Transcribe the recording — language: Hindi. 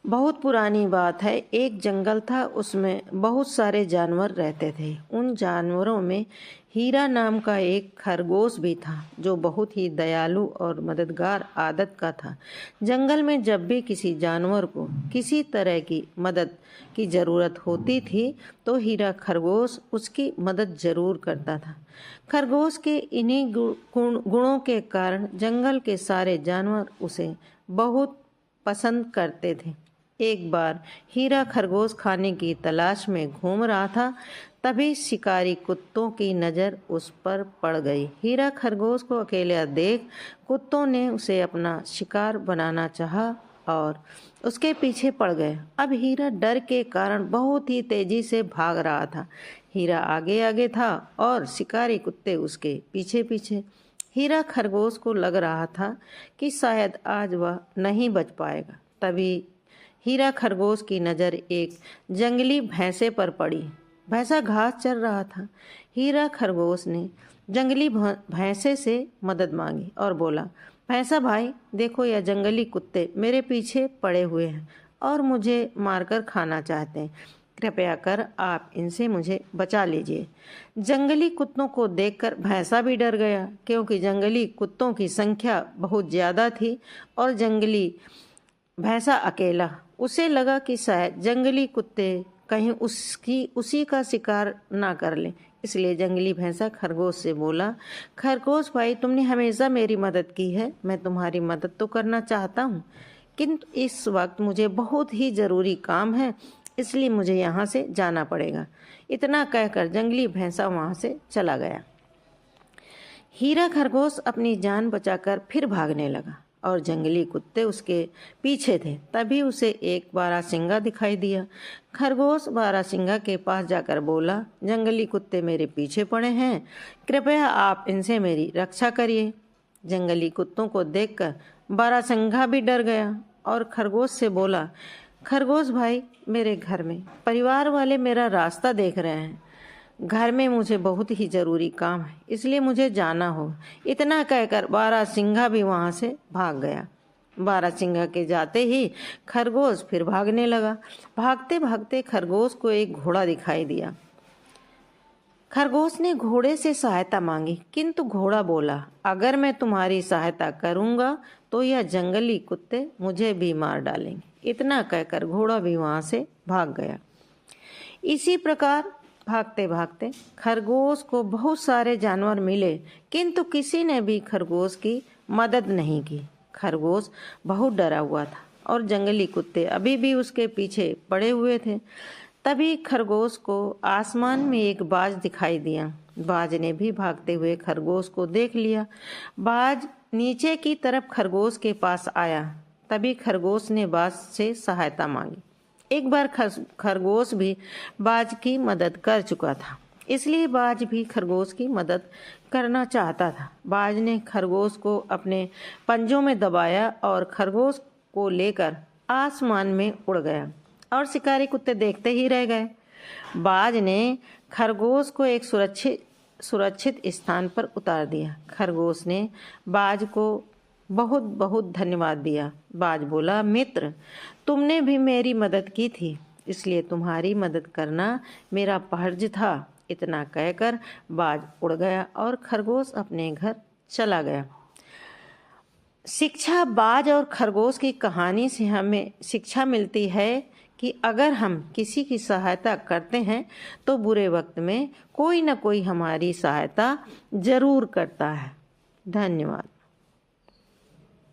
बहुत पुरानी बात है। एक जंगल था, उसमें बहुत सारे जानवर रहते थे। उन जानवरों में हीरा नाम का एक खरगोश भी था, जो बहुत ही दयालु और मददगार आदत का था। जंगल में जब भी किसी जानवर को किसी तरह की मदद की ज़रूरत होती थी, तो हीरा खरगोश उसकी मदद ज़रूर करता था। खरगोश के इन्हीं गुणों के कारण जंगल के सारे जानवर उसे बहुत पसंद करते थे। एक बार हीरा खरगोश खाने की तलाश में घूम रहा था, तभी शिकारी कुत्तों की नज़र उस पर पड़ गई। हीरा खरगोश को अकेला देख कुत्तों ने उसे अपना शिकार बनाना चाहा और उसके पीछे पड़ गए। अब हीरा डर के कारण बहुत ही तेजी से भाग रहा था। हीरा आगे आगे था और शिकारी कुत्ते उसके पीछे पीछे। हीरा खरगोश को लग रहा था कि शायद आज वह नहीं बच पाएगा। तभी हीरा खरगोश की नज़र एक जंगली भैंसे पर पड़ी। भैंसा घास चर रहा था। हीरा खरगोश ने जंगली भैंसे से मदद मांगी और बोला, भैंसा भाई, देखो यह जंगली कुत्ते मेरे पीछे पड़े हुए हैं और मुझे मारकर खाना चाहते हैं। कृपया कर आप इनसे मुझे बचा लीजिए। जंगली कुत्तों को देखकर भैंसा भी डर गया, क्योंकि जंगली कुत्तों की संख्या बहुत ज़्यादा थी और जंगली भैंसा अकेला। उसे लगा कि शायद जंगली कुत्ते कहीं उसी का शिकार ना कर लें। इसलिए जंगली भैंसा खरगोश से बोला, खरगोश भाई, तुमने हमेशा मेरी मदद की है। मैं तुम्हारी मदद तो करना चाहता हूँ, किंतु इस वक्त मुझे बहुत ही ज़रूरी काम है, इसलिए मुझे यहाँ से जाना पड़ेगा। इतना कहकर जंगली भैंसा वहाँ से चला गया। हीरा खरगोश अपनी जान बचाकर फिर भागने लगा और जंगली कुत्ते उसके पीछे थे। तभी उसे एक बारहसिंगा दिखाई दिया। खरगोश बारहसिंगा के पास जाकर बोला, जंगली कुत्ते मेरे पीछे पड़े हैं, कृपया आप इनसे मेरी रक्षा करिए। जंगली कुत्तों को देखकर बारहसिंगा भी डर गया और खरगोश से बोला, खरगोश भाई, मेरे घर में परिवार वाले मेरा रास्ता देख रहे हैं। घर में मुझे बहुत ही ज़रूरी काम है, इसलिए मुझे जाना होगा। इतना कहकर बारहसिंगा भी वहाँ से भाग गया। बारहसिंगा के जाते ही खरगोश फिर भागने लगा। भागते भागते खरगोश को एक घोड़ा दिखाई दिया। खरगोश ने घोड़े से सहायता मांगी, किंतु घोड़ा बोला, अगर मैं तुम्हारी सहायता करूँगा तो यह जंगली कुत्ते मुझे भी मार डालेंगे। इतना कहकर घोड़ा भी वहाँ से भाग गया। इसी प्रकार भागते भागते खरगोश को बहुत सारे जानवर मिले, किंतु किसी ने भी खरगोश की मदद नहीं की। खरगोश बहुत डरा हुआ था और जंगली कुत्ते अभी भी उसके पीछे पड़े हुए थे। तभी खरगोश को आसमान में एक बाज दिखाई दिया। बाज ने भी भागते हुए खरगोश को देख लिया। बाज नीचे की तरफ खरगोश के पास आया। तभी खरगोश ने बाज से सहायता मांगी। एक बार खरगोश भी बाज की मदद कर चुका था, इसलिए बाज भी खरगोश की मदद करना चाहता था। बाज ने खरगोश को अपने पंजों में दबाया और खरगोश को लेकर आसमान में उड़ गया और शिकारी कुत्ते देखते ही रह गए। बाज ने खरगोश को एक सुरक्षित स्थान पर उतार दिया। खरगोश ने बाज को बहुत बहुत धन्यवाद दिया। बाज बोला, मित्र, तुमने भी मेरी मदद की थी, इसलिए तुम्हारी मदद करना मेरा फर्ज था। इतना कहकर बाज उड़ गया और खरगोश अपने घर चला गया। शिक्षा बाज और खरगोश की कहानी से हमें शिक्षा मिलती है कि अगर हम किसी की सहायता करते हैं तो बुरे वक्त में कोई न कोई हमारी सहायता जरूर करता है। धन्यवाद।